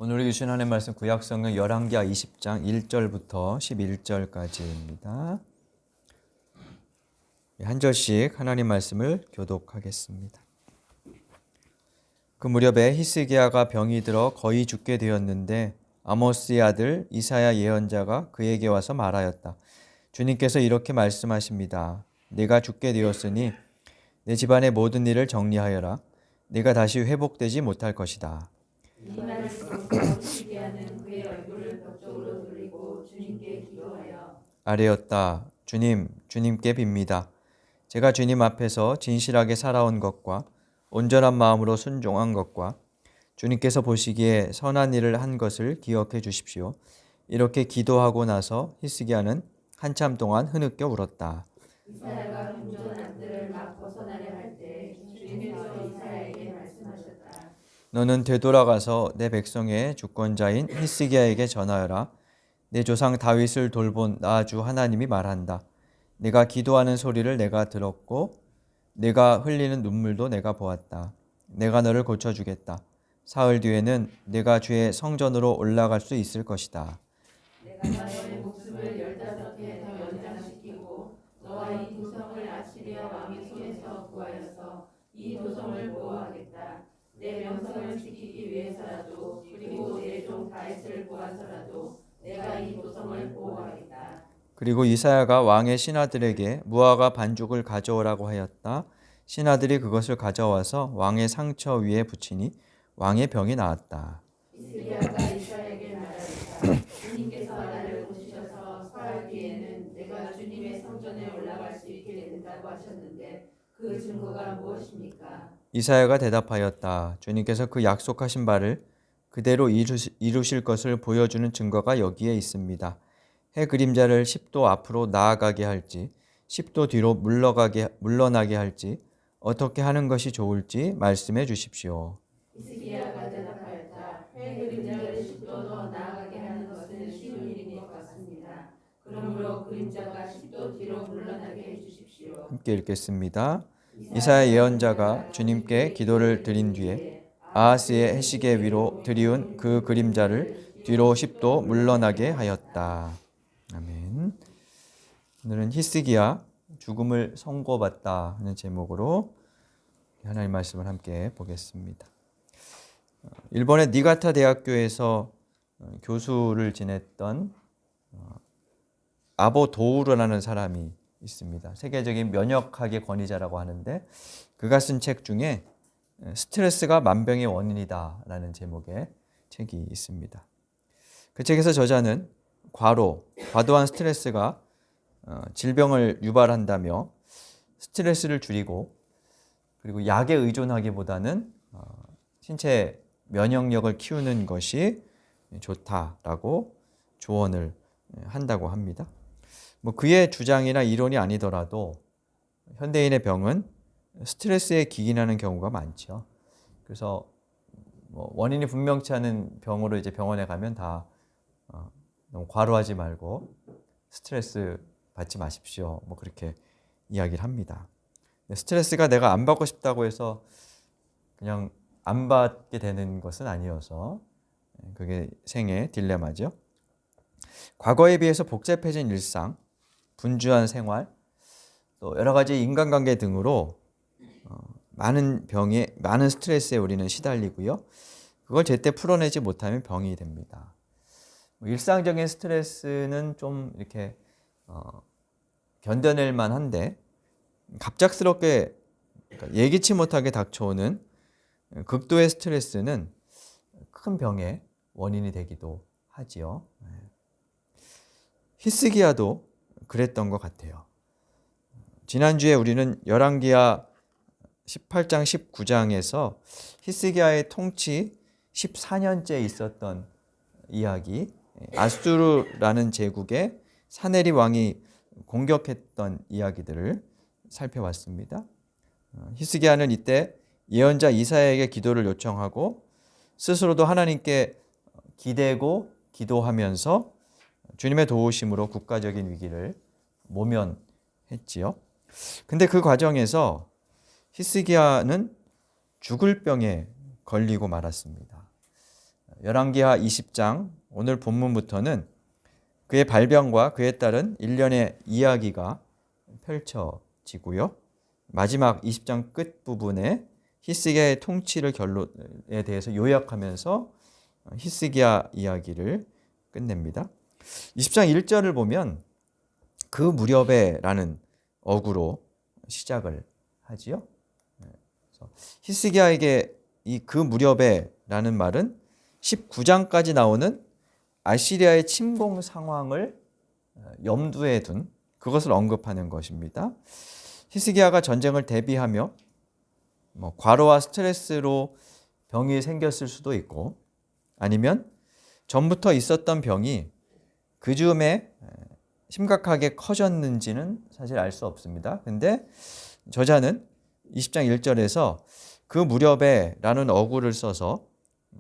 오늘 읽으신 하나님의 말씀 구약성경 열왕기하 20장 1절부터 11절까지입니다. 한 절씩 하나님 말씀을 교독하겠습니다. 그 무렵에 히스기야가 병이 들어 거의 죽게 되었는데 아모스의 아들 이사야 예언자가 그에게 와서 말하였다. 주님께서 이렇게 말씀하십니다. 내가 죽게 되었으니 내 집안의 모든 일을 정리하여라. 내가 다시 회복되지 못할 것이다. 이 말을 듣고 히스기야는 그의 얼굴을 벽 쪽으로 돌리고 주님께 기도하여 아뢰었다. 주님께 빕니다. 제가 주님 앞에서 진실하게 살아온 것과 온전한 마음으로 순종한 것과 주님께서 보시기에 선한 일을 한 것을 기억해 주십시오. 이렇게 기도하고 나서 히스기야는 한참 동안 흐느껴 울었다. 이사야가 금전 안들을 막 벗어나려 할 때 주님께서 이사야에게 말씀하셨다. 너는 되돌아가서 내 백성의 주권자인 히스기야에게 전하여라. 내 조상 다윗을 돌본 나 주 하나님이 말한다. 내가 기도하는 소리를 내가 들었고 내가 흘리는 눈물도 내가 보았다. 내가 너를 고쳐주겠다. 사흘 뒤에는 내가 주의 성전으로 올라갈 수 있을 것이다. 내가 너의 목숨을 15해 더 연장시키고 너와 이 도성을 아시리아 왕의 손에서 구하여서 이 도성을 보호하겠다. 내 명성을 지키기 위해서라도 그리고 내 종 다윗을 구하서라도 내가 이 도성을 보호하겠다. 그리고 이사야가 왕의 신하들에게 무화과 반죽을 가져오라고 하였다. 신하들이 그것을 가져와서 왕의 상처 위에 붙이니 왕의 병이 나았다. 히스기야가 이사야에게 말하였다. 주님께서 나를 고치셔서 사흘 뒤에는 내가 주님의 성전에 올라갈 수 있게 된다고 하셨는데 그 증거가 무엇입니까? 이사야가 대답하였다. 주님께서 그 약속하신 바를 그대로 이루실 것을 보여주는 증거가 여기에 있습니다. 해 그림자를 10도 앞으로 나아가게 할지 10도 뒤로 물러나게 할지 어떻게 하는 것이 좋을지 말씀해 주십시오. 히스기야가 대답하였다. 해 그림자를 10도 더 나아가게 하는 것은 쉬운 일인 것 같습니다. 그러므로 그림자가 10도 뒤로 물러나게 해주십시오. 함께 읽겠습니다. 이사야 예언자가 주님께 기도를 드린 뒤에 아하스의 해시계 위로 들이운 그 그림자를 뒤로 10도 물러나게 하였다. 아멘. 오늘은 히스기야 죽음을 선고받다 하는 제목으로 하나님 말씀을 함께 보겠습니다. 일본의 니가타 대학교에서 교수를 지냈던 아보 도우르라는 사람이 있습니다. 세계적인 면역학의 권위자라고 하는데 그가 쓴 책 중에 스트레스가 만병의 원인이다라는 제목의 책이 있습니다. 그 책에서 저자는 과도한 스트레스가 질병을 유발한다며 스트레스를 줄이고 그리고 약에 의존하기보다는 신체 면역력을 키우는 것이 좋다라고 조언을 한다고 합니다. 그의 주장이나 이론이 아니더라도 현대인의 병은 스트레스에 기인하는 경우가 많죠. 그래서 원인이 분명치 않은 병으로 이제 병원에 가면 다 너무 과로하지 말고 스트레스 받지 마십시오. 그렇게 이야기를 합니다. 스트레스가 내가 안 받고 싶다고 해서 그냥 안 받게 되는 것은 아니어서 그게 생의 딜레마죠. 과거에 비해서 복잡해진 일상, 분주한 생활, 또 여러 가지 인간관계 등으로 많은 스트레스에 우리는 시달리고요. 그걸 제때 풀어내지 못하면 병이 됩니다. 일상적인 스트레스는 좀 이렇게 견뎌낼 만한데 갑작스럽게 예기치 못하게 닥쳐오는 극도의 스트레스는 큰 병의 원인이 되기도 하지요. 히스기야도 그랬던 것 같아요. 지난주에 우리는 열왕기하 18장 19장에서 히스기야의 통치 14년째 있었던 이야기, 아수르라는 제국의 사네립 왕이 공격했던 이야기들을 살펴봤습니다. 히스기야는 이때 예언자 이사야에게 기도를 요청하고 스스로도 하나님께 기대고 기도하면서 주님의 도우심으로 국가적인 위기를 모면했지요. 근데 그 과정에서 히스기야는 죽을 병에 걸리고 말았습니다. 열왕기하 20장 오늘 본문부터는 그의 발병과 그에 따른 일련의 이야기가 펼쳐지고요. 마지막 20장 끝부분에 히스기야의 통치를 결론에 대해서 요약하면서 히스기야 이야기를 끝냅니다. 20장 1절을 보면 그 무렵에 라는 어구로 시작을 하지요. 히스기야에게 이 그 무렵에 라는 말은 19장까지 나오는 아시리아의 침공 상황을 염두에 둔 그것을 언급하는 것입니다. 히스기야가 전쟁을 대비하며 과로와 스트레스로 병이 생겼을 수도 있고 아니면 전부터 있었던 병이 그 즈음에 심각하게 커졌는지는 사실 알 수 없습니다. 근데 저자는 20장 1절에서 그 무렵에 라는 어구를 써서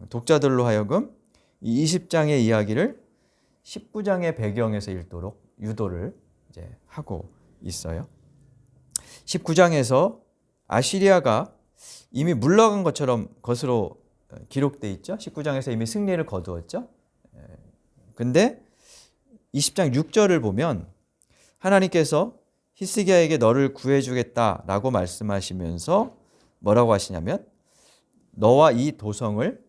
독자들로 하여금 이 20장의 이야기를 19장의 배경에서 읽도록 유도를 이제 하고 있어요. 19장에서 아시리아가 이미 물러간 것처럼 것으로 기록돼 있죠. 19장에서 이미 승리를 거두었죠. 근데 20장 6절을 보면 하나님께서 히스기야에게 너를 구해주겠다라고 말씀하시면서 뭐라고 하시냐면 너와 이 도성을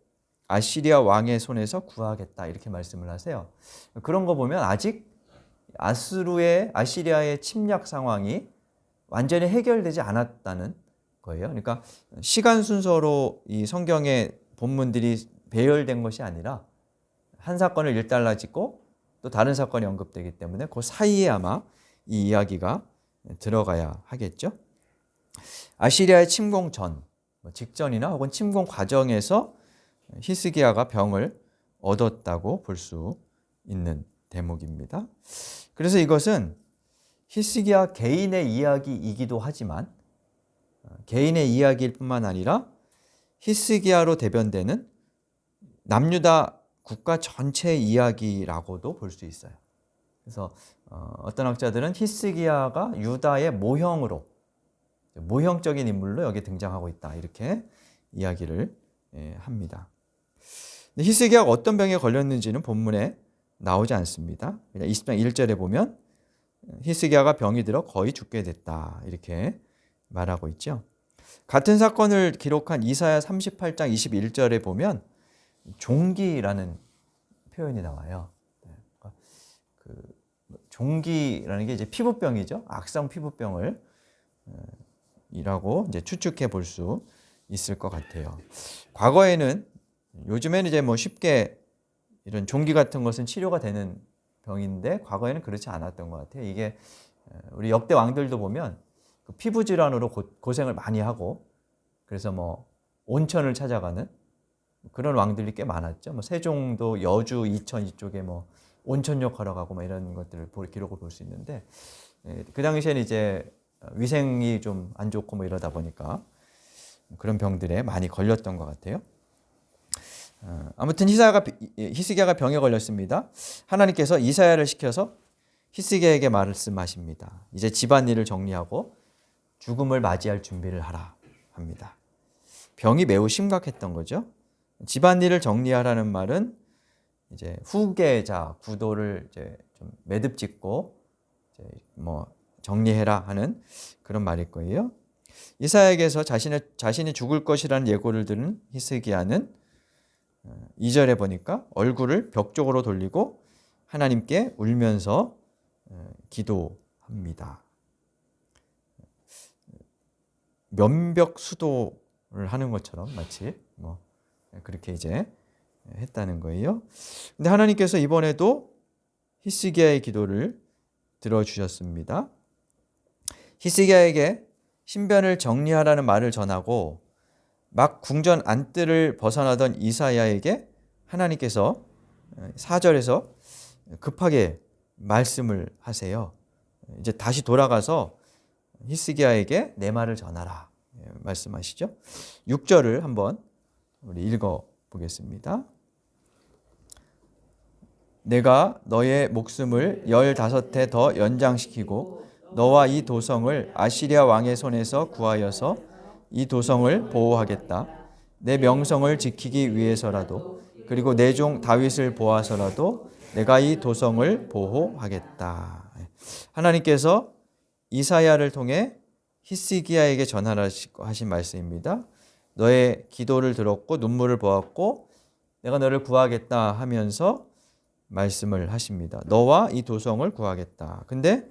아시리아 왕의 손에서 구하겠다 이렇게 말씀을 하세요. 그런 거 보면 아직 아시리아의 침략 상황이 완전히 해결되지 않았다는 거예요. 그러니까 시간 순서로 이 성경의 본문들이 배열된 것이 아니라 한 사건을 일단락짓고 또 다른 사건이 언급되기 때문에 그 사이에 아마 이 이야기가 들어가야 하겠죠. 아시리아의 침공 전, 직전이나 혹은 침공 과정에서 히스기야가 병을 얻었다고 볼 수 있는 대목입니다. 그래서 이것은 히스기야 개인의 이야기이기도 하지만 개인의 이야기일 뿐만 아니라 히스기야로 대변되는 남유다 국가 전체의 이야기라고도 볼 수 있어요. 그래서 어떤 학자들은 히스기야가 유다의 모형적인 인물로 여기 등장하고 있다 이렇게 이야기를 합니다. 근데 히스기야가 어떤 병에 걸렸는지는 본문에 나오지 않습니다. 그냥 20장 1절에 보면 히스기야가 병이 들어 거의 죽게 됐다 이렇게 말하고 있죠. 같은 사건을 기록한 이사야 38장 21절에 보면 종기라는 표현이 나와요. 그 종기라는 게 이제 피부병이죠. 악성 피부병을 이라고 이제 추측해 볼 수 있을 것 같아요. 과거에는 요즘에는 이제 쉽게 이런 종기 같은 것은 치료가 되는 병인데 과거에는 그렇지 않았던 것 같아요. 이게 우리 역대 왕들도 보면 그 피부 질환으로 고생을 많이 하고 그래서 온천을 찾아가는 그런 왕들이 꽤 많았죠. 세종도 여주, 이천 이쪽에 온천욕 하러 가고 이런 것들을 기록을 볼 수 있는데 그 당시에는 이제 위생이 좀 안 좋고 이러다 보니까 그런 병들에 많이 걸렸던 것 같아요. 아무튼 히스기야가 병에 걸렸습니다. 하나님께서 이사야를 시켜서 히스기야에게 말씀하십니다. 이제 집안일을 정리하고 죽음을 맞이할 준비를 하라 합니다. 병이 매우 심각했던 거죠. 집안일을 정리하라는 말은 이제 후계자 구도를 이제 좀 매듭짓고 이제 정리해라 하는 그런 말일 거예요. 이사야에게서 자신이 죽을 것이라는 예고를 들은 히스기야는 2절에 보니까 얼굴을 벽 쪽으로 돌리고 하나님께 울면서 기도합니다. 면벽수도를 하는 것처럼 마치 그렇게 이제 했다는 거예요. 근데 하나님께서 이번에도 히스기야의 기도를 들어주셨습니다. 히스기야에게 신변을 정리하라는 말을 전하고 막 궁전 안뜰을 벗어나던 이사야에게 하나님께서 4절에서 급하게 말씀을 하세요. 이제 다시 돌아가서 히스기야에게 내 말을 전하라 말씀하시죠. 6절을 한번 우리 읽어 보겠습니다. 내가 너의 목숨을 15해 더 연장시키고 너와 이 도성을 아시리아 왕의 손에서 구하여서 이 도성을 보호하겠다. 내 명성을 지키기 위해서라도 그리고 내 종 다윗을 보아서라도 내가 이 도성을 보호하겠다. 하나님께서 이사야를 통해 히스기야에게 전하신 말씀입니다. 너의 기도를 들었고 눈물을 보았고 내가 너를 구하겠다 하면서 말씀을 하십니다. 너와 이 도성을 구하겠다. 근데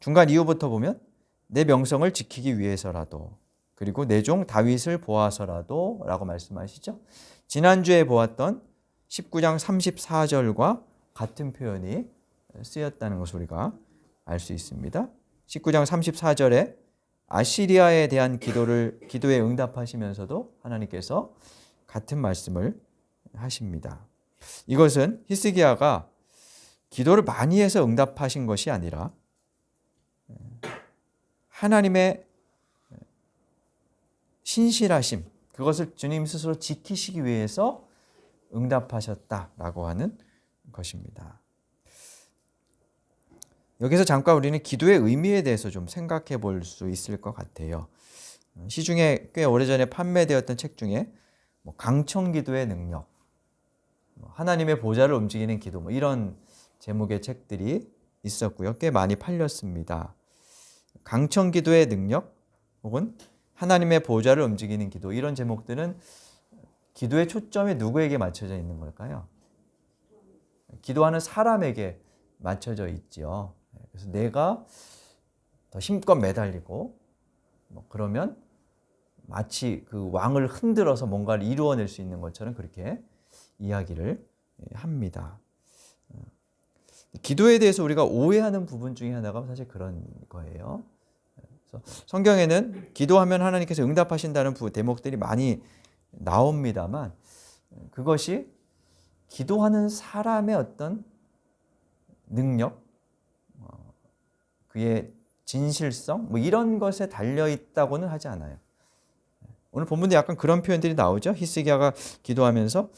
중간 이후부터 보면 내 명성을 지키기 위해서라도 그리고 내 종 다윗을 보아서라도 라고 말씀하시죠. 지난주에 보았던 19장 34절과 같은 표현이 쓰였다는 것을 우리가 알 수 있습니다. 19장 34절에 아시리아에 대한 기도에 응답하시면서도 하나님께서 같은 말씀을 하십니다. 이것은 히스기야가 기도를 많이 해서 응답하신 것이 아니라 하나님의 신실하심, 그것을 주님 스스로 지키시기 위해서 응답하셨다라고 하는 것입니다. 여기서 잠깐 우리는 기도의 의미에 대해서 좀 생각해 볼 수 있을 것 같아요. 시중에 꽤 오래전에 판매되었던 책 중에 강청기도의 능력, 하나님의 보좌를 움직이는 기도 이런 제목의 책들이 있었고요. 꽤 많이 팔렸습니다. 강청기도의 능력 혹은 하나님의 보좌를 움직이는 기도 이런 제목들은 기도의 초점이 누구에게 맞춰져 있는 걸까요? 기도하는 사람에게 맞춰져 있죠. 그래서 내가 더 힘껏 매달리고 그러면 마치 그 왕을 흔들어서 뭔가를 이루어낼 수 있는 것처럼 그렇게 이야기를 합니다. 기도에 대해서 우리가 오해하는 부분 중에 하나가 사실 그런 거예요. 그래서 성경에는 기도하면 하나님께서 응답하신다는 대목들이 많이 나옵니다만 그것이 기도하는 사람의 어떤 능력, 그의 진실성 이런 것에 달려 있다고는 하지 않아요. 오늘 본문도 약간 그런 표현들이 나오죠. 히스기야가 기도하면서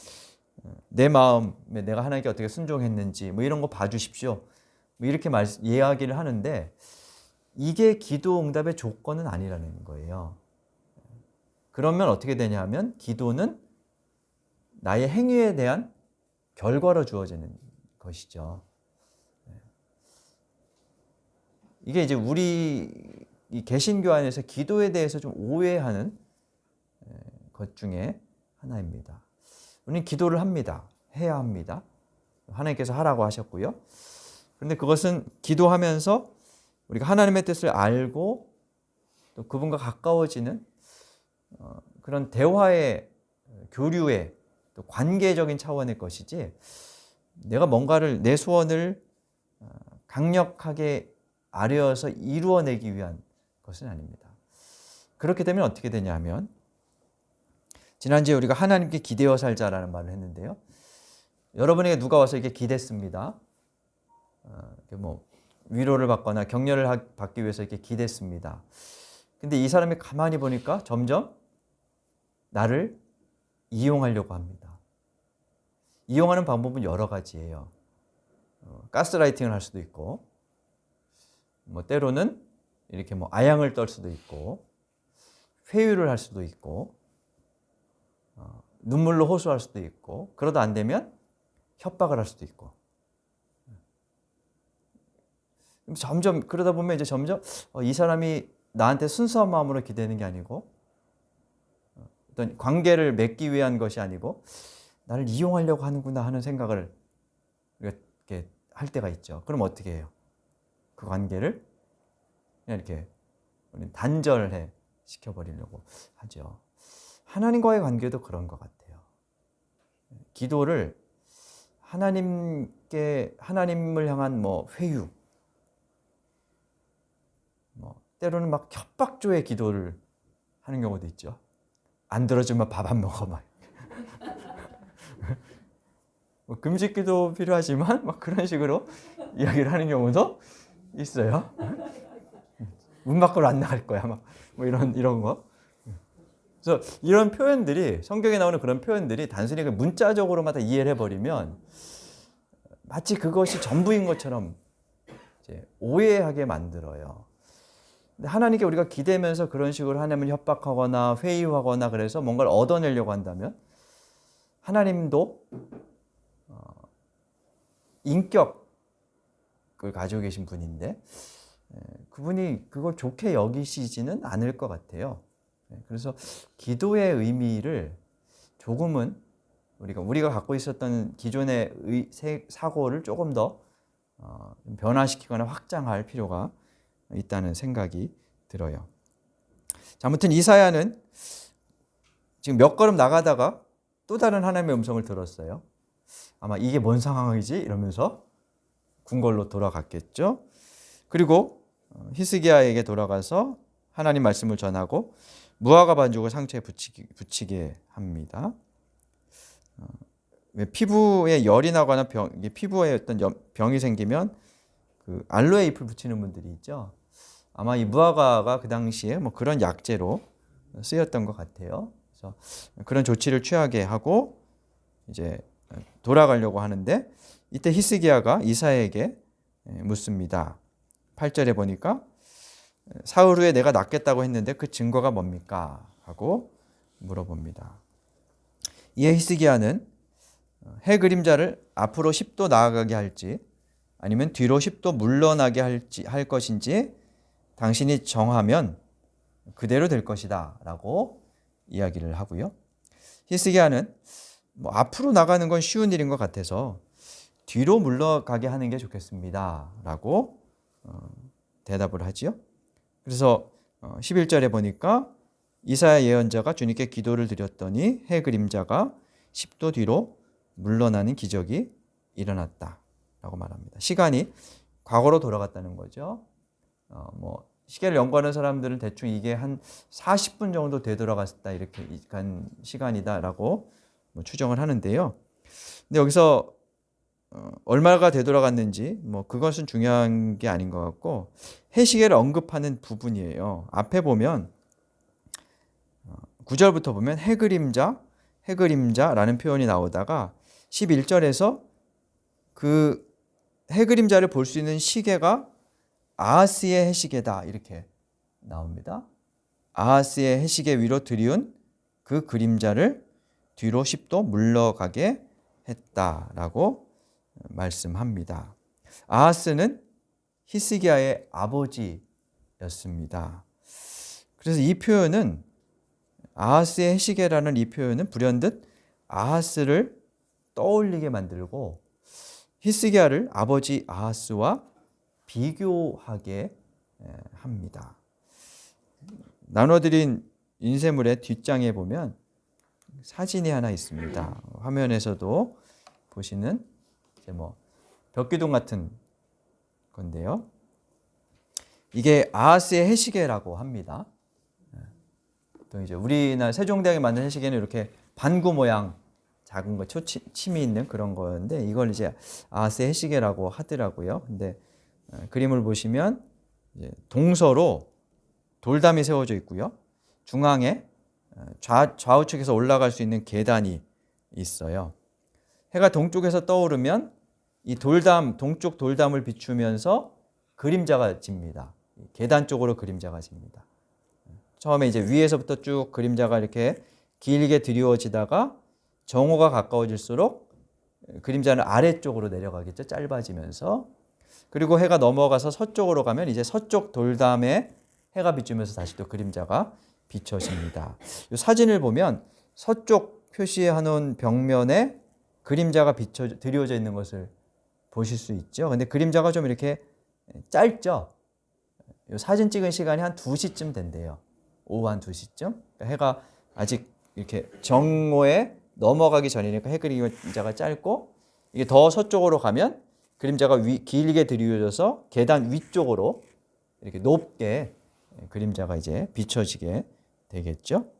내 마음에 내가 하나님께 어떻게 순종했는지 이런 거 봐주십시오. 이렇게 이야기를 하는데 이게 기도 응답의 조건은 아니라는 거예요. 그러면 어떻게 되냐 하면 기도는 나의 행위에 대한 결과로 주어지는 것이죠. 이게 이제 우리 이 개신교 안에서 기도에 대해서 좀 오해하는 것 중에 하나입니다. 우리는 기도를 합니다. 해야 합니다. 하나님께서 하라고 하셨고요. 그런데 그것은 기도하면서 우리가 하나님의 뜻을 알고 또 그분과 가까워지는 그런 대화의 교류의 또 관계적인 차원의 것이지 내가 뭔가를 내 소원을 강력하게 아뢰어서 이루어내기 위한 것은 아닙니다. 그렇게 되면 어떻게 되냐 하면 지난주에 우리가 하나님께 기대어 살자라는 말을 했는데요. 여러분에게 누가 와서 이렇게 기댔습니다. 위로를 받거나 격려를 받기 위해서 이렇게 기댔습니다. 근데 이 사람이 가만히 보니까 점점 나를 이용하려고 합니다. 이용하는 방법은 여러 가지예요. 가스라이팅을 할 수도 있고 때로는 이렇게 아양을 떨 수도 있고 회유를 할 수도 있고 눈물로 호소할 수도 있고 그러다 안 되면 협박을 할 수도 있고 점점 그러다 보면 이제 점점 이 사람이 나한테 순수한 마음으로 기대는 게 아니고 어떤 관계를 맺기 위한 것이 아니고 나를 이용하려고 하는구나 하는 생각을 이렇게 할 때가 있죠. 그럼 어떻게 해요? 그 관계를 그냥 이렇게 단절해 시켜버리려고 하죠. 하나님과의 관계도 그런 것 같아요. 기도를 하나님을 향한 회유, 때로는 막 협박조의 기도를 하는 경우도 있죠. 안 들어주면 밥 안 먹어 막. 금식기도 필요하지만 그런 식으로 이야기를 하는 경우도 있어요. 문 밖으로 안 나갈 거야 이런 거. 그래서 이런 표현들이 성경에 나오는 그런 표현들이 단순히 문자적으로만 다 이해를 해버리면 마치 그것이 전부인 것처럼 이제 오해하게 만들어요. 근데 하나님께 우리가 기대면서 그런 식으로 하나님을 협박하거나 회유하거나 그래서 뭔가를 얻어내려고 한다면 하나님도 인격을 가지고 계신 분인데 그분이 그걸 좋게 여기시지는 않을 것 같아요. 그래서 기도의 의미를 조금은 우리가 갖고 있었던 기존의 사고를 조금 더 변화시키거나 확장할 필요가 있다는 생각이 들어요. 자, 아무튼 이사야는 지금 몇 걸음 나가다가 또 다른 하나님의 음성을 들었어요. 아마 이게 뭔 상황이지? 이러면서 궁궐로 돌아갔겠죠. 그리고 히스기야에게 돌아가서 하나님 말씀을 전하고 무화과 반죽을 상처에 붙이게 합니다. 피부에 열이 나거나 피부에 어떤 병이 생기면 그 알로에 잎을 붙이는 분들이 있죠. 아마 이 무화과가 그 당시에 뭐 그런 약재로 쓰였던 것 같아요. 그래서 그런 조치를 취하게 하고 이제 돌아가려고 하는데 이때 히스기야가 이사야에게 묻습니다. 8절에 보니까 사흘 후에 내가 낫겠다고 했는데 그 증거가 뭡니까? 하고 물어봅니다. 이에 히스기야는 해 그림자를 앞으로 10도 나아가게 할지 아니면 뒤로 10도 물러나게 할 것인지 당신이 정하면 그대로 될 것이다 라고 이야기를 하고요. 히스기야는 앞으로 나가는 건 쉬운 일인 것 같아서 뒤로 물러가게 하는 게 좋겠습니다 라고 대답을 하지요. 그래서 11절에 보니까 이사야 예언자가 주님께 기도를 드렸더니 해 그림자가 10도 뒤로 물러나는 기적이 일어났다 라고 말합니다. 시간이 과거로 돌아갔다는 거죠. 시계를 연구하는 사람들은 대충 이게 한 40분 정도 되돌아갔다 이렇게 간 시간이다라고 추정을 하는데요. 근데 여기서 얼마가 되돌아갔는지 그것은 중요한 게 아닌 것 같고 해시계를 언급하는 부분이에요. 앞에 보면 9절부터 보면 해그림자라는 표현이 나오다가 11절에서 그 해그림자를 볼 수 있는 시계가 아하스의 해시계다 이렇게 나옵니다. 아하스의 해시계 위로 들이운 그 그림자를 뒤로 10도 물러가게 했다라고 말씀합니다. 아하스는 히스기야의 아버지였습니다. 그래서 이 표현은 아하스의 해시계라는 이 표현은 불현듯 아하스를 떠올리게 만들고 히스기야를 아버지 아하스와 비교하게 합니다. 나눠드린 인쇄물의 뒷장에 보면 사진이 하나 있습니다. 화면에서도 보시는 이제 벽기둥 같은 건데요. 이게 아하스의 해시계라고 합니다. 또 이제 우리나라 세종대왕이 만든 해시계는 이렇게 반구 모양 작은 거 침이 있는 그런 거였는데 이걸 이제 아하스의 해시계라고 하더라고요. 근데 그림을 보시면 이제 동서로 돌담이 세워져 있고요. 중앙에 좌우측에서 올라갈 수 있는 계단이 있어요. 해가 동쪽에서 떠오르면 이 동쪽 돌담을 비추면서 그림자가 집니다. 계단 쪽으로 그림자가 집니다. 처음에 이제 위에서부터 쭉 그림자가 이렇게 길게 드리워지다가 정오가 가까워질수록 그림자는 아래쪽으로 내려가겠죠. 짧아지면서. 그리고 해가 넘어가서 서쪽으로 가면 이제 서쪽 돌담에 해가 비추면서 다시 또 그림자가 비춰집니다. 이 사진을 보면 서쪽 표시해 놓은 벽면에 그림자가 드리워져 있는 것을 보실 수 있죠. 근데 그림자가 좀 이렇게 짧죠. 이 사진 찍은 시간이 한 2시쯤 된대요. 오후 한 2시쯤. 그러니까 해가 아직 이렇게 정오에 넘어가기 전이니까 해 그림자가 짧고 이게 더 서쪽으로 가면 그림자가 길게 드리워져서 계단 위쪽으로 이렇게 높게 그림자가 이제 비춰지게 되겠죠.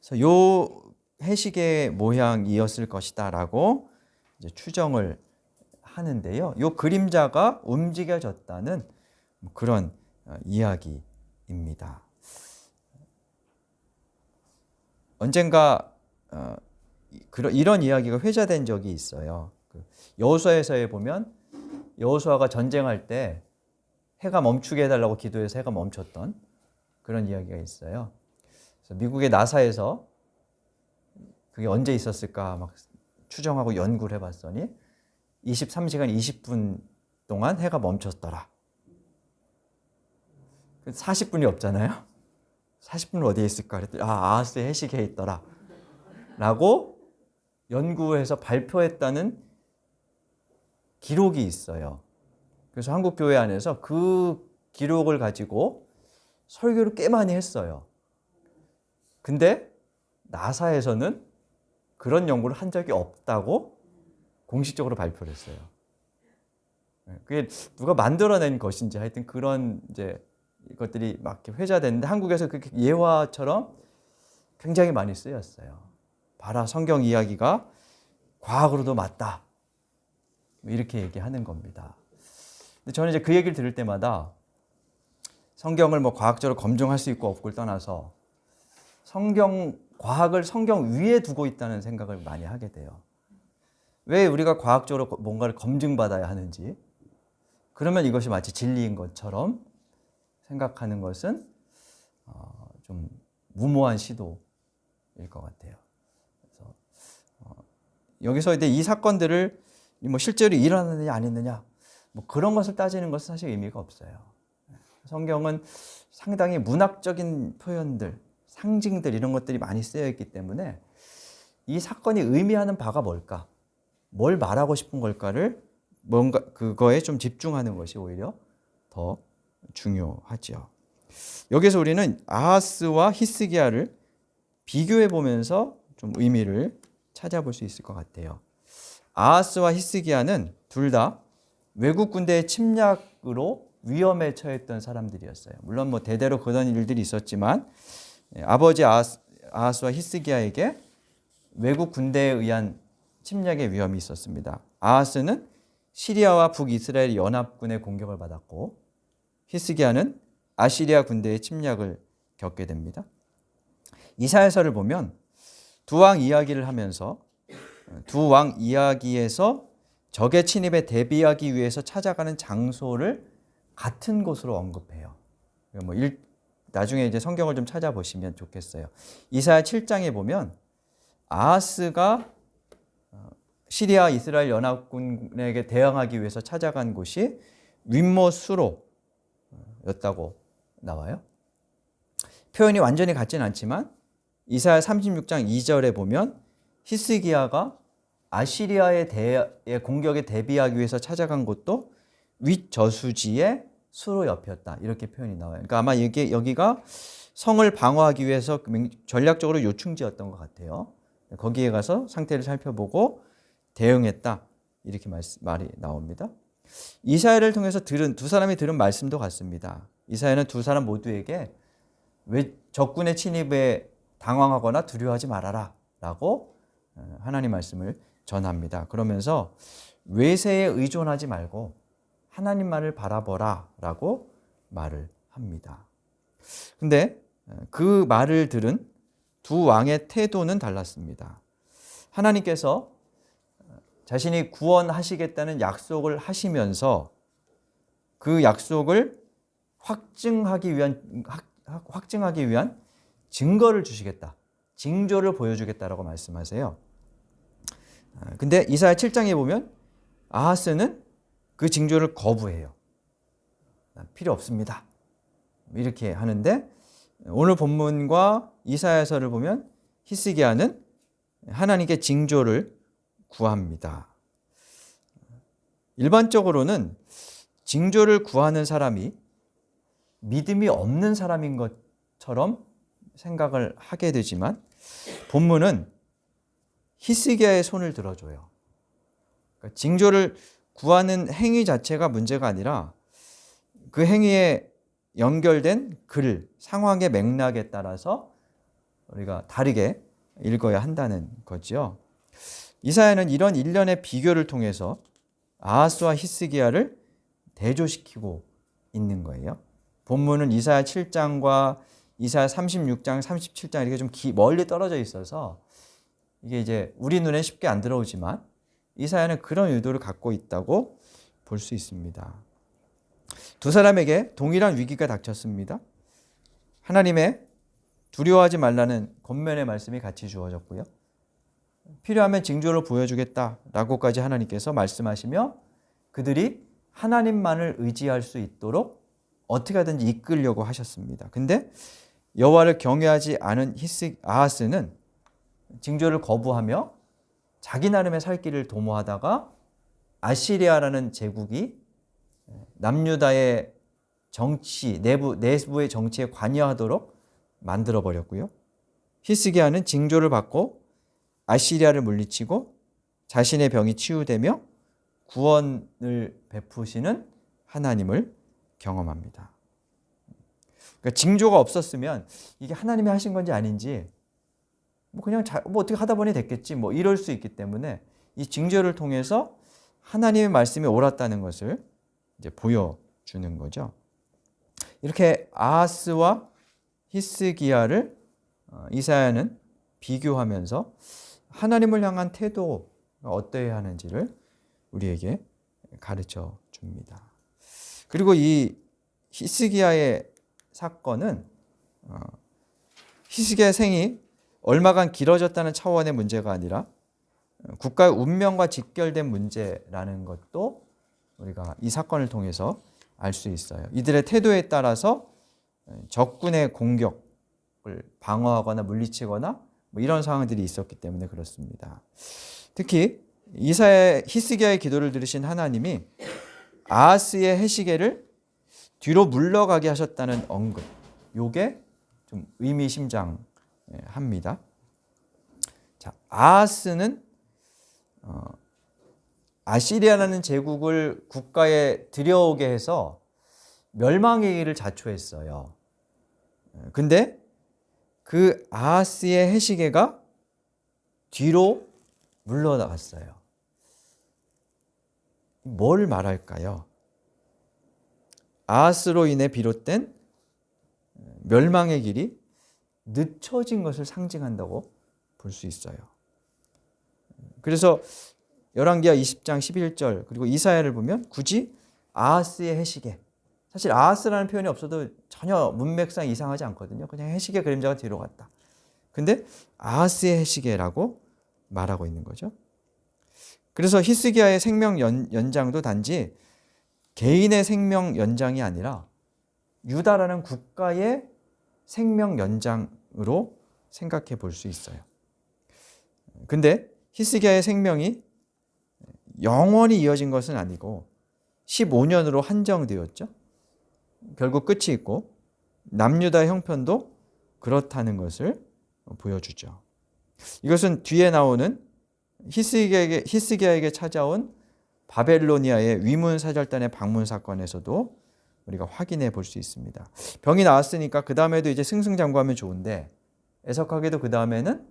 그래서 요 해시계 모양이었을 것이다라고 이제 추정을 하는데요. 요 그림자가 움직여졌다는 그런 이야기입니다. 언젠가 이런 이야기가 회자된 적이 있어요. 여호수아에서에 보면 여호수아가 전쟁할 때 해가 멈추게 해달라고 기도해서 해가 멈췄던 그런 이야기가 있어요. 그래서 미국의 나사에서 그게 언제 있었을까 막 추정하고 연구를 해봤더니 23시간 20분 동안 해가 멈췄더라. 40분이 없잖아요. 40분은 어디에 있을까 그랬더니 아하스의 해시계에 있더라 라고 연구해서 발표했다는 기록이 있어요. 그래서 한국교회 안에서 그 기록을 가지고 설교를 꽤 많이 했어요. 근데 나사에서는 그런 연구를 한 적이 없다고 공식적으로 발표를 했어요. 그게 누가 만들어낸 것인지 하여튼 그런 이제 것들이 막 회자됐는데 한국에서 그렇게 예화처럼 굉장히 많이 쓰였어요. 봐라, 성경 이야기가 과학으로도 맞다. 이렇게 얘기하는 겁니다. 근데 저는 이제 그 얘기를 들을 때마다 성경을 뭐 과학적으로 검증할 수 있고 없고를 떠나서 과학을 성경 위에 두고 있다는 생각을 많이 하게 돼요. 왜 우리가 과학적으로 뭔가를 검증받아야 하는지, 그러면 이것이 마치 진리인 것처럼 생각하는 것은 좀 무모한 시도일 것 같아요. 그래서 여기서 이제 이 사건들을 뭐 실제로 일어났느냐 안 했느냐 뭐 그런 것을 따지는 것은 사실 의미가 없어요. 성경은 상당히 문학적인 표현들, 상징들 이런 것들이 많이 쓰여 있기 때문에 이 사건이 의미하는 바가 뭘까? 뭘 말하고 싶은 걸까를 뭔가 그거에 좀 집중하는 것이 오히려 더 중요하죠. 여기서 우리는 아하스와 히스기야를 비교해 보면서 좀 의미를 찾아볼 수 있을 것 같아요. 아하스와 히스기야는 둘 다 외국 군대의 침략으로 위험에 처했던 사람들이었어요. 물론 뭐 대대로 그런 일들이 있었지만 아버지 아하스와 히스기야에게 외국 군대에 의한 침략의 위험이 있었습니다. 아하스는 시리아와 북이스라엘 연합군의 공격을 받았고 히스기야는 아시리아 군대의 침략을 겪게 됩니다. 이사야서를 보면 두 왕 이야기를 하면서 두 왕 이야기에서 적의 침입에 대비하기 위해서 찾아가는 장소를 같은 곳으로 언급해요. 뭐 나중에 이제 성경을 좀 찾아보시면 좋겠어요. 이사야 7장에 보면 아하스가 시리아 이스라엘 연합군에게 대항하기 위해서 찾아간 곳이 윗모수로였다고 나와요. 표현이 완전히 같지는 않지만 이사야 36장 2절에 보면 히스기야가 아시리아의 공격에 대비하기 위해서 찾아간 곳도 윗저수지의 수로 옆이었다. 이렇게 표현이 나와요. 그러니까 아마 여기가 성을 방어하기 위해서 전략적으로 요충지였던 것 같아요. 거기에 가서 상태를 살펴보고 대응했다. 이렇게 말이 나옵니다. 이사야를 통해서 두 사람이 들은 말씀도 같습니다. 이사야는 두 사람 모두에게 왜 적군의 침입에 당황하거나 두려워하지 말아라 라고 하나님 말씀을 전합니다. 그러면서 외세에 의존하지 말고 하나님만을 바라보라 라고 말을 합니다. 근데 그 말을 들은 두 왕의 태도는 달랐습니다. 하나님께서 자신이 구원하시겠다는 약속을 하시면서 그 약속을 확증하기 위한 증거를 주시겠다. 징조를 보여주겠다라고 말씀하세요. 근데 이사야 7장에 보면 아하스는 그 징조를 거부해요. 필요 없습니다. 이렇게 하는데 오늘 본문과 이사야서를 보면 히스기야는 하나님께 징조를 구합니다. 일반적으로는 징조를 구하는 사람이 믿음이 없는 사람인 것처럼 생각을 하게 되지만 본문은 히스기야의 손을 들어줘요. 그러니까 징조를 구하는 행위 자체가 문제가 아니라 그 행위에 연결된 상황의 맥락에 따라서 우리가 다르게 읽어야 한다는 거죠. 이사야는 이런 일련의 비교를 통해서 아하스와 히스기야를 대조시키고 있는 거예요. 본문은 이사야 7장과 이사야 36장, 37장 이렇게 좀 멀리 떨어져 있어서 이게 이제 우리 눈에 쉽게 안 들어오지만 이사야는 그런 의도를 갖고 있다고 볼 수 있습니다. 두 사람에게 동일한 위기가 닥쳤습니다. 하나님의 두려워하지 말라는 권면의 말씀이 같이 주어졌고요. 필요하면 징조를 보여주겠다라고까지 하나님께서 말씀하시며 그들이 하나님만을 의지할 수 있도록 어떻게 하든지 이끌려고 하셨습니다. 근데 여호와를 경외하지 않은 아하스는 징조를 거부하며 자기 나름의 살 길을 도모하다가 아시리아라는 제국이 남유다의 정치, 내부의 정치에 관여하도록 만들어 버렸고요. 히스기야는 징조를 받고 아시리아를 물리치고 자신의 병이 치유되며 구원을 베푸시는 하나님을 경험합니다. 그러니까 징조가 없었으면 이게 하나님이 하신 건지 아닌지 그냥 어떻게 하다 보니 됐겠지 이럴 수 있기 때문에 이 징조를 통해서 하나님의 말씀이 옳았다는 것을 이제 보여주는 거죠. 이렇게 아하스와 히스기야를 이사야는 비교하면서 하나님을 향한 태도가 어떠해야 하는지를 우리에게 가르쳐 줍니다. 그리고 이 히스기야의 사건은 히스기야의 생이 얼마간 길어졌다는 차원의 문제가 아니라 국가의 운명과 직결된 문제라는 것도 우리가 이 사건을 통해서 알 수 있어요. 이들의 태도에 따라서 적군의 공격을 방어하거나 물리치거나 이런 상황들이 있었기 때문에 그렇습니다. 특히 히스기야의 기도를 들으신 하나님이 아하스의 해시계를 뒤로 물러가게 하셨다는 언급, 요게 좀 의미심장합니다. 자, 아하스는 아시리아라는 제국을 국가에 들여오게 해서 멸망의 길을 자초했어요. 근데 그 아하스의 해시계가 뒤로 물러나갔어요. 뭘 말할까요? 아하스로 인해 비롯된 멸망의 길이 늦춰진 것을 상징한다고 볼 수 있어요. 그래서 열왕기하 20장 11절 그리고 이사야를 보면 굳이 아하스의 해시계, 사실 아하스라는 표현이 없어도 전혀 문맥상 이상하지 않거든요. 그냥 해시계 그림자가 뒤로 갔다. 근데 아하스의 해시계라고 말하고 있는 거죠. 그래서 히스기야의 생명 연장도 단지 개인의 생명 연장이 아니라 유다라는 국가의 생명 연장으로 생각해 볼 수 있어요. 근데 히스기야의 생명이 영원히 이어진 것은 아니고 15년으로 한정되었죠. 결국 끝이 있고 남유다의 형편도 그렇다는 것을 보여주죠. 이것은 뒤에 나오는 히스기야에게 찾아온 바벨로니아의 위문사절단의 방문 사건에서도 우리가 확인해 볼 수 있습니다. 병이 나았으니까 그 다음에도 이제 승승장구하면 좋은데 애석하게도 그 다음에는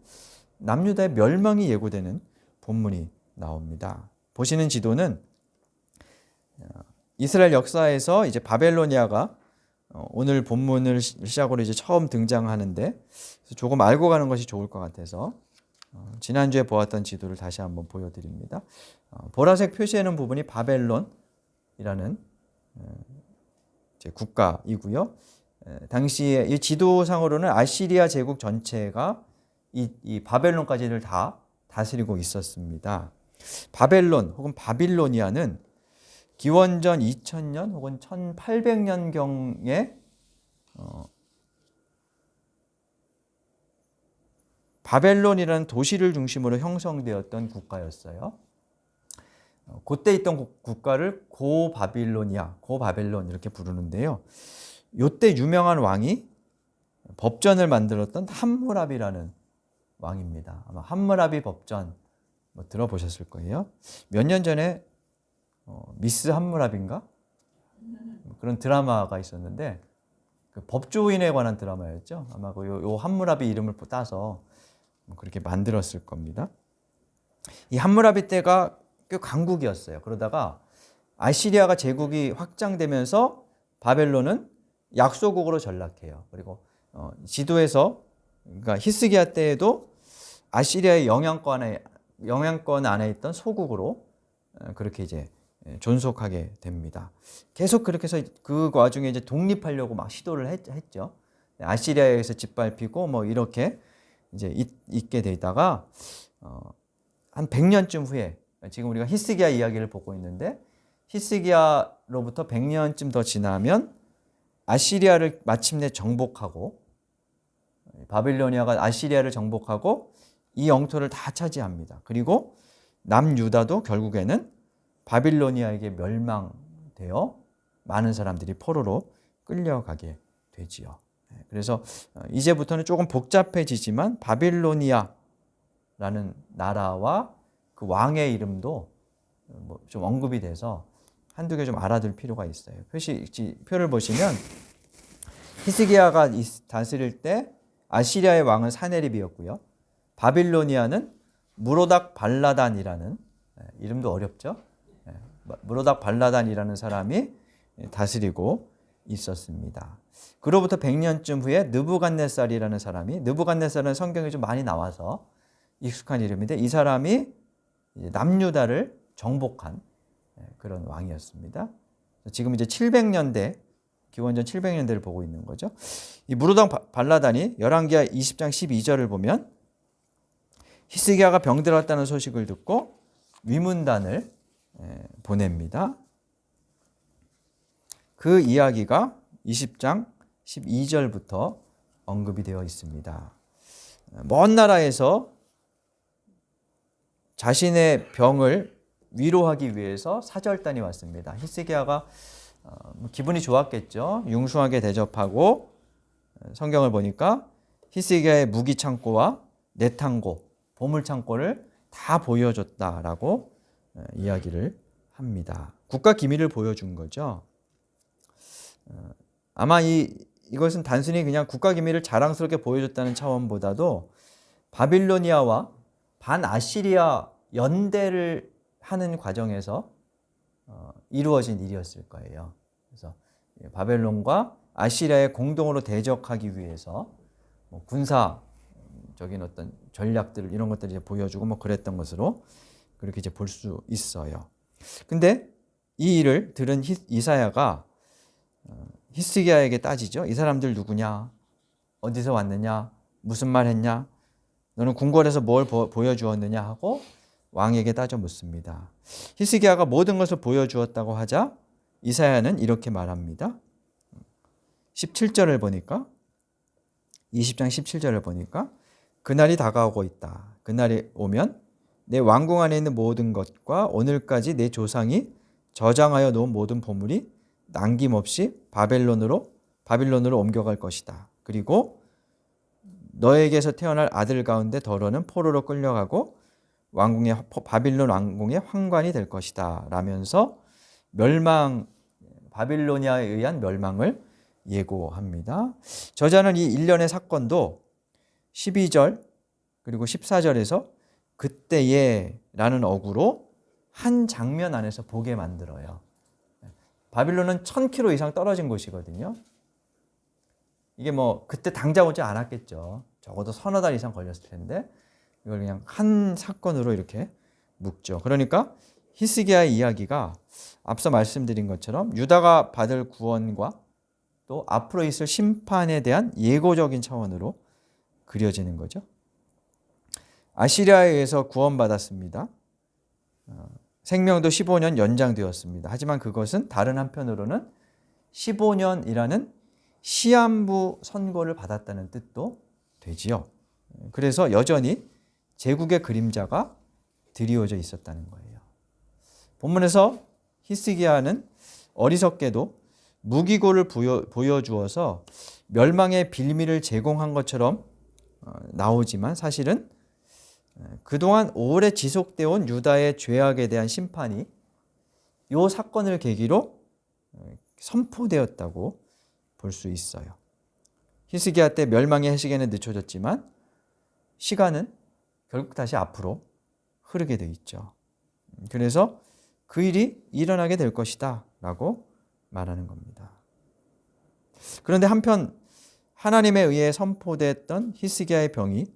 남유다의 멸망이 예고되는 본문이 나옵니다. 보시는 지도는 이스라엘 역사에서 이제 바벨로니아가 오늘 본문을 시작으로 이제 처음 등장하는데 조금 알고 가는 것이 좋을 것 같아서 지난주에 보았던 지도를 다시 한번 보여드립니다. 보라색 표시하는 부분이 바벨론이라는 국가이고요. 당시에 이 지도상으로는 아시리아 제국 전체가 이 바벨론까지를 다 다스리고 있었습니다. 바벨론 혹은 바빌로니아는 기원전 2000년 혹은 1800년경에 바벨론이라는 도시를 중심으로 형성되었던 국가였어요. 그때 있던 국가를 고바빌론 이렇게 부르는데요. 이때 유명한 왕이 법전을 만들었던 함무라비라는 왕입니다. 아마 함무라비 법전 들어보셨을 거예요. 몇 년 전에 미스 함무라비인가? 그런 드라마가 있었는데 그 법조인에 관한 드라마였죠. 아마 요 함무라비 이름을 따서 그렇게 만들었을 겁니다. 이 함무라비 때가 꽤 강국이었어요. 그러다가 아시리아가 제국이 확장되면서 바벨론은 약소국으로 전락해요. 그리고 지도에서 그러니까 히스기야 때에도 아시리아의 영향권 안에 있던 소국으로 그렇게 이제 존속하게 됩니다. 계속 그렇게 해서 그 와중에 이제 독립하려고 막 시도를 했죠. 아시리아에서 짓밟히고 이렇게 이제 있게 되다가 한 100년쯤 후에, 지금 우리가 히스기야 이야기를 보고 있는데 히스기야로부터 100년쯤 더 지나면 아시리아를 마침내 정복하고, 바빌로니아가 아시리아를 정복하고 이 영토를 다 차지합니다. 그리고 남유다도 결국에는 바빌로니아에게 멸망되어 많은 사람들이 포로로 끌려가게 되지요. 그래서 이제부터는 조금 복잡해지지만 바빌로니아라는 나라와 그 왕의 이름도 좀 언급이 돼서 한두 개 좀 알아둘 필요가 있어요. 표를 보시면 히스기야가 다스릴 때 아시리아의 왕은 사네립이었고요. 바빌로니아는 무로닥 발라단이라는, 이름도 어렵죠. 무로닥 발라단이라는 사람이 다스리고 있었습니다. 그로부터 100년쯤 후에 느부갓네살이라는 사람이, 느부갓네살은 성경에 좀 많이 나와서 익숙한 이름인데 이 사람이 남유다를 정복한 그런 왕이었습니다. 지금 이제 700년대, 기원전 700년대를 보고 있는 거죠. 이 무로닥 발라단이 열왕기하 20장 12절을 보면 히스기야가 병들었다는 소식을 듣고 위문단을 보냅니다. 그 이야기가 20장 12절부터 언급이 되어 있습니다. 먼 나라에서 자신의 병을 위로하기 위해서 사절단이 왔습니다. 히스기야가 기분이 좋았겠죠. 융숭하게 대접하고, 성경을 보니까 히스기야의 무기 창고와 내탕고, 보물 창고를 다 보여줬다라고 이야기를 합니다. 국가 기밀을 보여준 거죠. 아마 이것은 단순히 그냥 국가 기밀을 자랑스럽게 보여줬다는 차원보다도 바빌로니아와 반아시리아 연대를 하는 과정에서 이루어진 일이었을 거예요. 그래서 바벨론과 아시리아의 공동으로 대적하기 위해서 군사적인 어떤 전략들 이런 것들을 이제 보여주고 그랬던 것으로 그렇게 이제 볼 수 있어요. 근데 이 일을 들은 이사야가 히스기야에게 따지죠. 이 사람들 누구냐? 어디서 왔느냐? 무슨 말 했냐? 너는 궁궐에서 뭘 보여주었느냐? 하고 왕에게 따져 묻습니다. 히스기야가 모든 것을 보여주었다고 하자 이사야는 이렇게 말합니다. 17절을 보니까, 20장 17절을 보니까 그날이 다가오고 있다. 그날이 오면 내 왕궁 안에 있는 모든 것과 오늘까지 내 조상이 저장하여 놓은 모든 보물이 남김없이 바빌론으로 옮겨갈 것이다. 그리고 너에게서 태어날 아들 가운데 더러는 포로로 끌려가고 바빌론 왕궁의 황관이 될 것이다. 라면서 바빌로니아에 의한 멸망을 예고합니다. 저자는 이 일련의 사건도 12절 그리고 14절에서 그때에 라는 어구로 한 장면 안에서 보게 만들어요. 바빌론은 1000km 이상 떨어진 곳이거든요. 이게 그때 당장 오지 않았겠죠. 적어도 서너 달 이상 걸렸을 텐데 이걸 그냥 한 사건으로 이렇게 묶죠. 그러니까 히스기야의 이야기가 앞서 말씀드린 것처럼 유다가 받을 구원과 또 앞으로 있을 심판에 대한 예고적인 차원으로 그려지는 거죠. 아시리아에 의해서 구원받았습니다. 생명도 15년 연장되었습니다. 하지만 그것은 다른 한편으로는 15년이라는 시한부 선고를 받았다는 뜻도 되지요. 그래서 여전히 제국의 그림자가 드리워져 있었다는 거예요. 본문에서 히스기야는 어리석게도 무기고를 보여주어서 멸망의 빌미를 제공한 것처럼 나오지만 사실은 그동안 오래 지속되어 온 유다의 죄악에 대한 심판이 이 사건을 계기로 선포되었다고 볼 수 있어요. 히스기야 때 멸망의 해시계는 늦춰졌지만 시간은 결국 다시 앞으로 흐르게 돼 있죠. 그래서 그 일이 일어나게 될 것이다 라고 말하는 겁니다. 그런데 한편 하나님에 의해 선포됐던 히스기야의 병이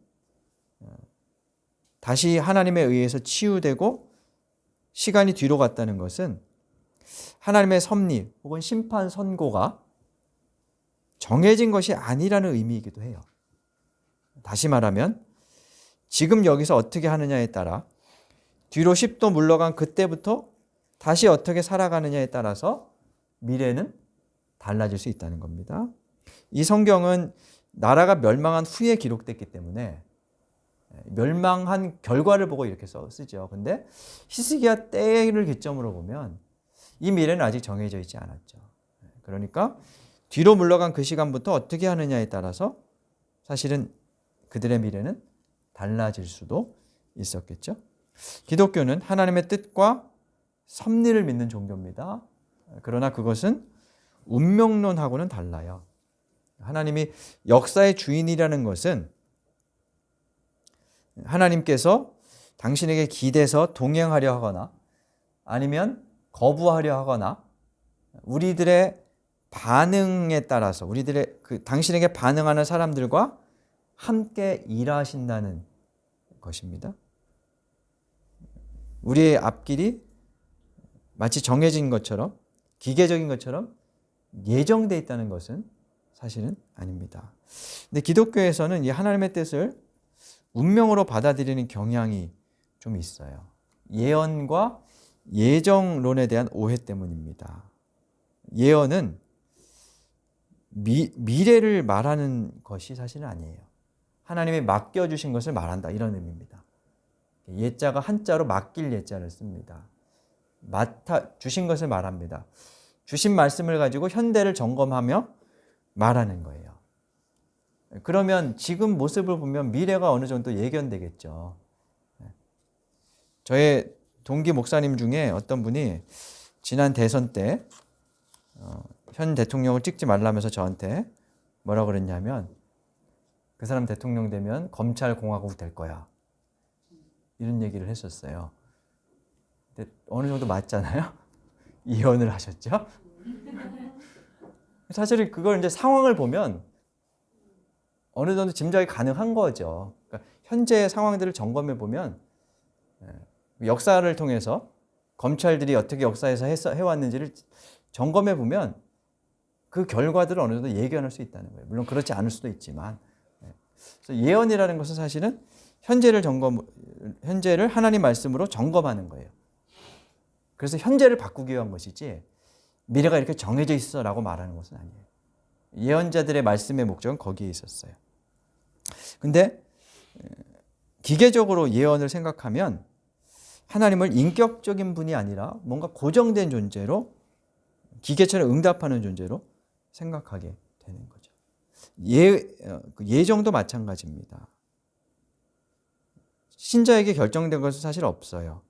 다시 하나님에 의해서 치유되고 시간이 뒤로 갔다는 것은 하나님의 섭리 혹은 심판 선고가 정해진 것이 아니라는 의미이기도 해요. 다시 말하면 지금 여기서 어떻게 하느냐에 따라 뒤로 10도 물러간 그때부터 다시 어떻게 살아가느냐에 따라서 미래는 달라질 수 있다는 겁니다. 이 성경은 나라가 멸망한 후에 기록됐기 때문에 멸망한 결과를 보고 이렇게 쓰죠. 근데 히스기야 때를 기점으로 보면 이 미래는 아직 정해져 있지 않았죠. 그러니까 뒤로 물러간 그 시간부터 어떻게 하느냐에 따라서 사실은 그들의 미래는 달라질 수도 있었겠죠. 기독교는 하나님의 뜻과 섭리를 믿는 종교입니다. 그러나 그것은 운명론하고는 달라요. 하나님이 역사의 주인이라는 것은 하나님께서 당신에게 기대서 동행하려 하거나 아니면 거부하려 하거나 우리들의 반응에 따라서 우리들의 당신에게 반응하는 사람들과 함께 일하신다는 것입니다. 우리의 앞길이 마치 정해진 것처럼 기계적인 것처럼 예정되어 있다는 것은 사실은 아닙니다. 근데 기독교에서는 이 하나님의 뜻을 운명으로 받아들이는 경향이 좀 있어요. 예언과 예정론에 대한 오해 때문입니다. 예언은 미래를 말하는 것이 사실은 아니에요. 하나님이 맡겨주신 것을 말한다 이런 의미입니다. 예자가 한자로 맡길 예자를 씁니다. 주신 것을 말합니다. 주신 말씀을 가지고 현대를 점검하며 말하는 거예요. 그러면 지금 모습을 보면 미래가 어느 정도 예견되겠죠. 저의 동기 목사님 중에 어떤 분이 지난 대선 때 현 대통령을 찍지 말라면서 저한테 뭐라 그랬냐면 그 사람 대통령 되면 검찰공화국 될 거야. 이런 얘기를 했었어요. 근데 어느 정도 맞잖아요. 예언을 하셨죠. 사실 그걸 이제 상황을 보면 어느 정도 짐작이 가능한 거죠. 그러니까 현재의 상황들을 점검해 보면 역사를 통해서 검찰들이 어떻게 역사에서 해왔는지를 점검해 보면 그 결과들을 어느 정도 예견할 수 있다는 거예요. 물론 그렇지 않을 수도 있지만 그래서 예언이라는 것은 사실은 현재를 하나님 말씀으로 점검하는 거예요. 그래서 현재를 바꾸기 위한 것이지 미래가 이렇게 정해져 있어라고 말하는 것은 아니에요. 예언자들의 말씀의 목적은 거기에 있었어요. 근데 기계적으로 예언을 생각하면 하나님을 인격적인 분이 아니라 뭔가 고정된 존재로 기계처럼 응답하는 존재로 생각하게 되는 거죠. 예정도 마찬가지입니다. 신자에게 결정된 것은 사실 없어요.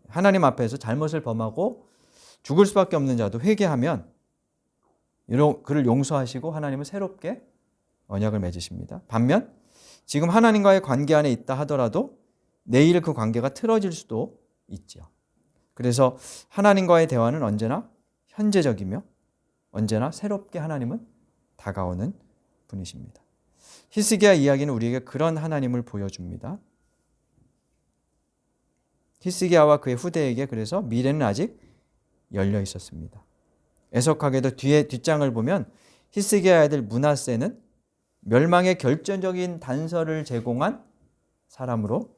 하나님 앞에서 잘못을 범하고 죽을 수밖에 없는 자도 회개하면 그를 용서하시고 하나님은 새롭게 언약을 맺으십니다. 반면 지금 하나님과의 관계 안에 있다 하더라도 내일 그 관계가 틀어질 수도 있죠. 그래서 하나님과의 대화는 언제나 현재적이며 언제나 새롭게 하나님은 다가오는 분이십니다. 히스기야 이야기는 우리에게 그런 하나님을 보여줍니다. 히스기야와 그의 후대에게 그래서 미래는 아직 열려 있었습니다. 애석하게도 뒷장을 보면 히스기야의 아들 므낫세는 멸망의 결정적인 단서를 제공한 사람으로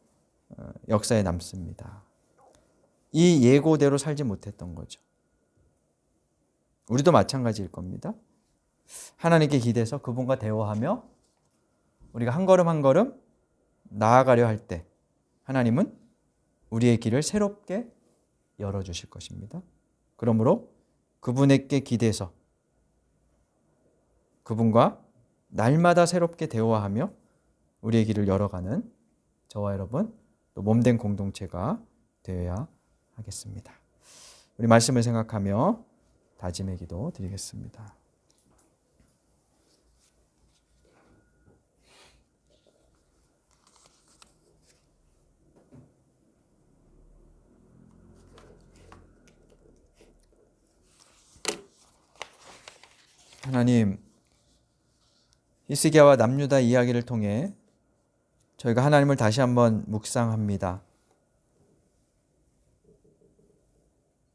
역사에 남습니다. 이 예고대로 살지 못했던 거죠. 우리도 마찬가지일 겁니다. 하나님께 기대서 그분과 대화하며 우리가 한 걸음 한 걸음 나아가려 할 때 하나님은 우리의 길을 새롭게 열어주실 것입니다. 그러므로 그분에게 기대서 그분과 날마다 새롭게 대화하며 우리의 길을 열어가는 저와 여러분 또 몸된 공동체가 되어야 하겠습니다. 우리 말씀을 생각하며 다짐의 기도 드리겠습니다. 하나님, 히스기야와 남유다 이야기를 통해 저희가 하나님을 다시 한번 묵상합니다.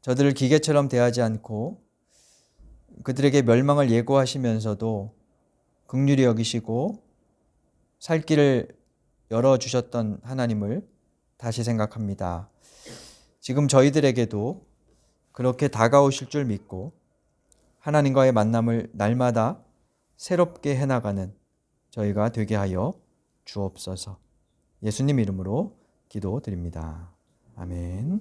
저들을 기계처럼 대하지 않고 그들에게 멸망을 예고하시면서도 긍휼히 여기시고 살 길을 열어주셨던 하나님을 다시 생각합니다. 지금 저희들에게도 그렇게 다가오실 줄 믿고 하나님과의 만남을 날마다 새롭게 해나가는 저희가 되게 하여 주옵소서. 예수님 이름으로 기도드립니다. 아멘.